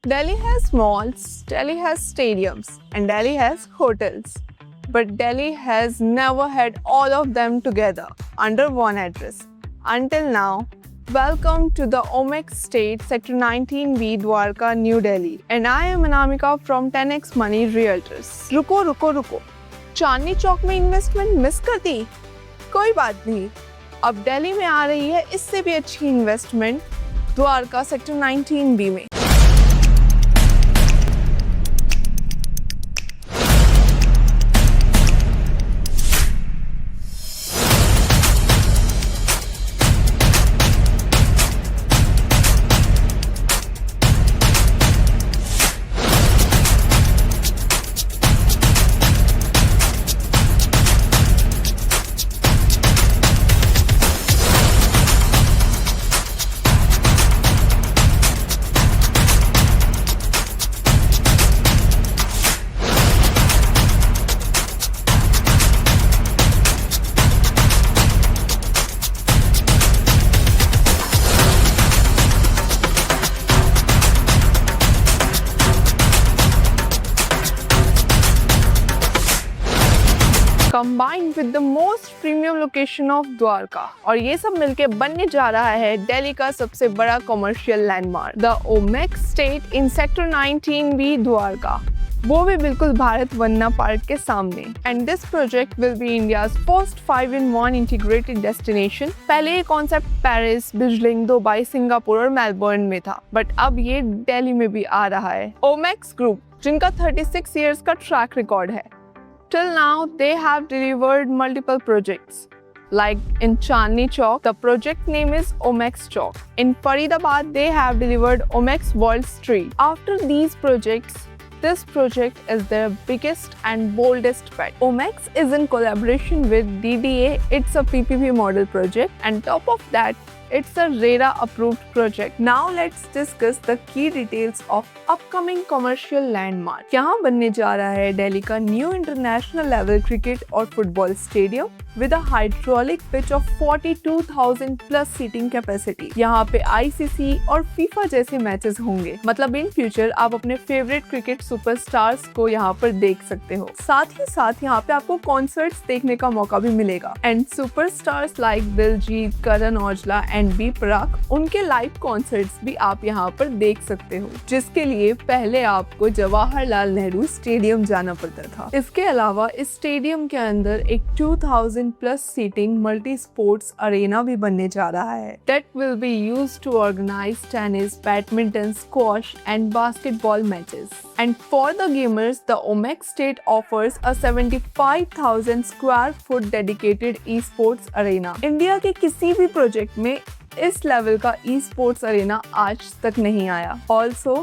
Delhi has malls, Delhi has stadiums, and Delhi has hotels. But Delhi has never had all of them together under one address. Until now, welcome to the Omex State Sector 19B Dwarka, New Delhi. And I am Anamika from 10x Money Realtors. रुको चांदनी चौक में investment miss कर दी? कोई बात नहीं, अब दिल्ली में आ रही है इससे भी अच्छी इन्वेस्टमेंट द्वारका सेक्टर 19B में। Combined with the most premium location of Dwarka, और ये सब मिलके बनने जा रहा है दिल्ली का सबसे बड़ा commercial landmark the Omaxe state in sector 19B Dwarka, वो भी बिल्कुल भारत वंदना पार्क के सामने। And this project will be India's first 5-in-1 integrated destination. पहले ये concept Paris, Beijing, Dubai, Singapore और मेलबर्न में था, बट अब ये दिल्ली में भी आ रहा है। ओमेक्स ग्रुप, जिनका 36 years का ट्रैक रिकॉर्ड है, till now they have delivered multiple projects. Like in Chandni Chowk, the project name is Omex Chowk. In Faridabad, they have delivered Omex World Street. After these projects, this project is their biggest and boldest bet. Omex is in collaboration with DDA. It's a PPP model project, and top of that, it's a RERA approved project. Now let's discuss the key details of upcoming commercial landmark. यहाँ बनने जा रहा है दिल्ली का new international level cricket और football stadium with a hydraulic pitch of 42,000 plus seating capacity. यहाँ पे ICC और FIFA जैसे मैचेस होंगे, मतलब इन फ्यूचर आप अपने फेवरेट क्रिकेट सुपरस्टार्स को यहाँ पर देख सकते हो। साथ ही साथ यहाँ पे आपको कॉन्सर्ट्स देखने का मौका भी मिलेगा। And superstars like Diljit, Karan Aujla and B Praak, उनके लाइव कॉन्सर्ट्स भी आप यहाँ पर देख सकते हो, जिसके लिए पहले आपको जवाहरलाल नेहरू स्टेडियम जाना पड़ता था। इसके अलावा इस स्टेडियम के अंदर एक 2000 plus seating multi sports arena भी बनने जा रहा है। That will be used to organize tennis, badminton, squash and basketball matches. And for the gamers, the Omex State offers a 75,000 square foot dedicated esports arena. India के किसी भी project में इस लेवल का esports arena आज तक नहीं आया। Also,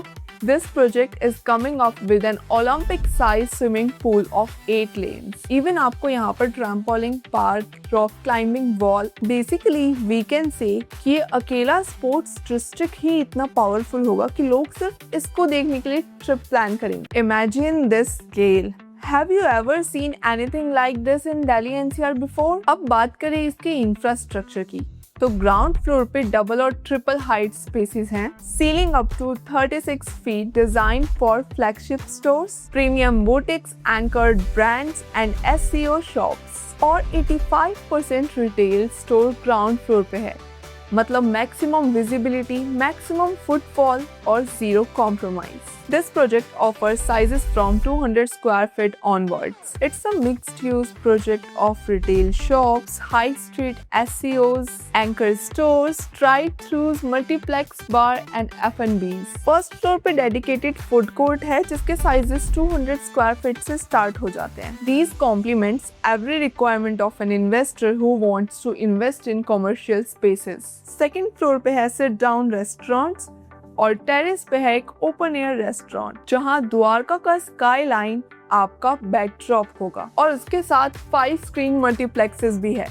this project is coming up with an Olympic-sized swimming pool of 8 lanes. Even आपको यहाँ पर trampoline park, rock climbing wall, basically we can say कि ये अकेला sports district ही इतना powerful होगा कि लोग सिर्फ इसको देखने के लिए trip plan करेंगे। Imagine this scale. Have you ever seen anything like this in Delhi NCR before? अब बात करें इसके infrastructure की, तो ग्राउंड फ्लोर पे डबल और ट्रिपल हाइट स्पेसेस हैं, ceiling up to 36 feet, design for flagship stores, premium boutiques, anchored brands and SEO shops, और 85% रिटेल स्टोर ग्राउंड फ्लोर पे है, मतलब मैक्सिमम विजिबिलिटी, मैक्सिमम फुटफॉल और zero compromise. This project offers sizes from 200 square feet onwards. It's a mixed-use project of retail shops, high street SEOs, anchor stores, drive-thrus, multiplex bar and F&Bs. First floor पे dedicated food court है, जिसके sizes 200 square feet से start हो जाते हैं. These complements every requirement of an investor who wants to invest in commercial spaces. Second floor पे है sit-down restaurants, और टेरेस पे है एक ओपन एयर रेस्टोरेंट, जहां द्वारका का स्काई लाइन आपका बैकड्रॉप होगा, और उसके साथ 5 स्क्रीन मल्टीप्लेक्सेस भी है,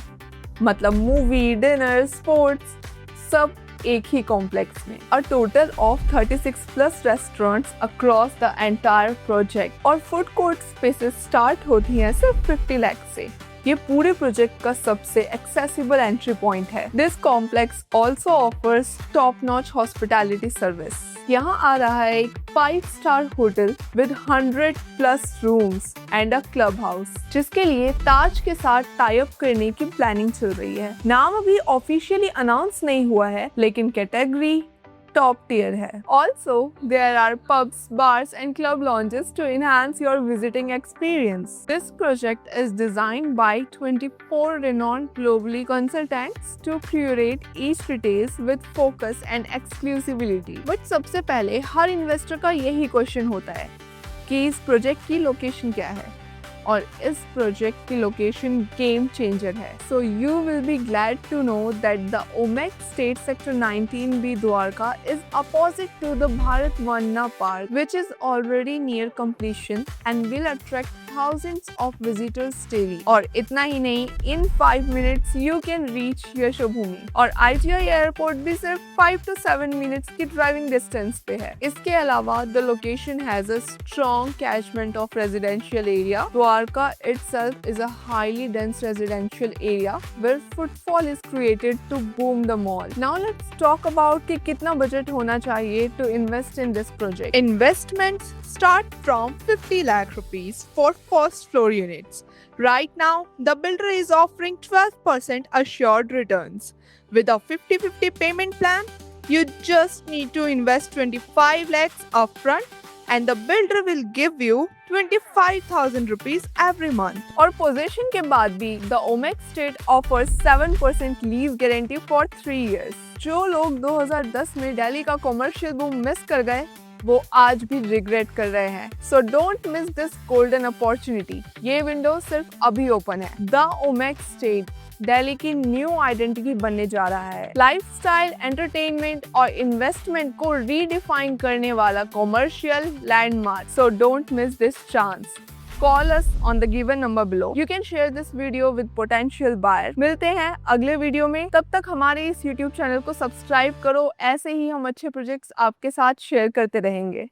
मतलब मूवी, डिनर, स्पोर्ट्स सब एक ही कॉम्प्लेक्स में। A total of 36 plus restaurants across the entire project, और फूड कोर्ट स्पेसेस स्टार्ट होती हैं सिर्फ 50 लाख से। ये पूरे प्रोजेक्ट का सबसे एक्सेसिबल एंट्री पॉइंट है। This complex also offers top notch hospitality service. यहाँ आ रहा है एक 5-स्टार hotel with 100+ rooms and a club house, जिसके लिए ताज के साथ टाई अप करने की प्लानिंग चल रही है। नाम अभी ऑफिशियली अनाउंस नहीं हुआ है, लेकिन कैटेगरी टॉप टियर है। Also, there are pubs, bars and club lounges to enhance your visiting experience. This project is designed by 24 renowned globally consultants to curate each details with focus and exclusivity. But सबसे पहले हर investor का यही question होता है कि इस project की location क्या है, और इस प्रोजेक्ट की लोकेशन गेम चेंजर है। So you will be glad to know that the Omaxe state sector 19B Dwarka is opposite to the Bharat वन्ना park, which is already near completion and will attract thousands of visitors daily. और इतना ही नहीं, in 5 minutes you can reach Yashobhoomi, और IGI airport भी सिर्फ 5 to 7 minutes की driving distance पे है। इसके अलावा the location has a strong catchment of residential area. Dwarka itself is a highly dense residential area where footfall is created to boom the mall. Now let's talk about कि कितना budget होना चाहिए to invest in this project. Investments start from 50 lakh rupees for first floor units. Right now, the builder is offering 12% assured returns. With a 50-50 payment plan, you just need to invest 25 lakhs upfront and the builder will give you 25,000 rupees every month. और position के बाद भी the Omex State offers 7% lease guarantee for 3 years. जो लोग 2010 में दिल्ली का commercial boom miss कर गए, वो आज भी रिग्रेट कर रहे हैं। So don't miss this golden opportunity. ये विंडो सिर्फ अभी ओपन है। द ओमेक्स स्टेट दिल्ली की न्यू आइडेंटिटी बनने जा रहा है। लाइफस्टाइल, एंटरटेनमेंट और इन्वेस्टमेंट को रीडिफाइन करने वाला commercial landmark. So don't miss this chance. Call us on the given number below. You can share this video with potential buyer. मिलते हैं अगले वीडियो में। तब तक हमारे इस YouTube चैनल को सब्सक्राइब करो। ऐसे ही हम अच्छे प्रोजेक्ट्स आपके साथ शेयर करते रहेंगे।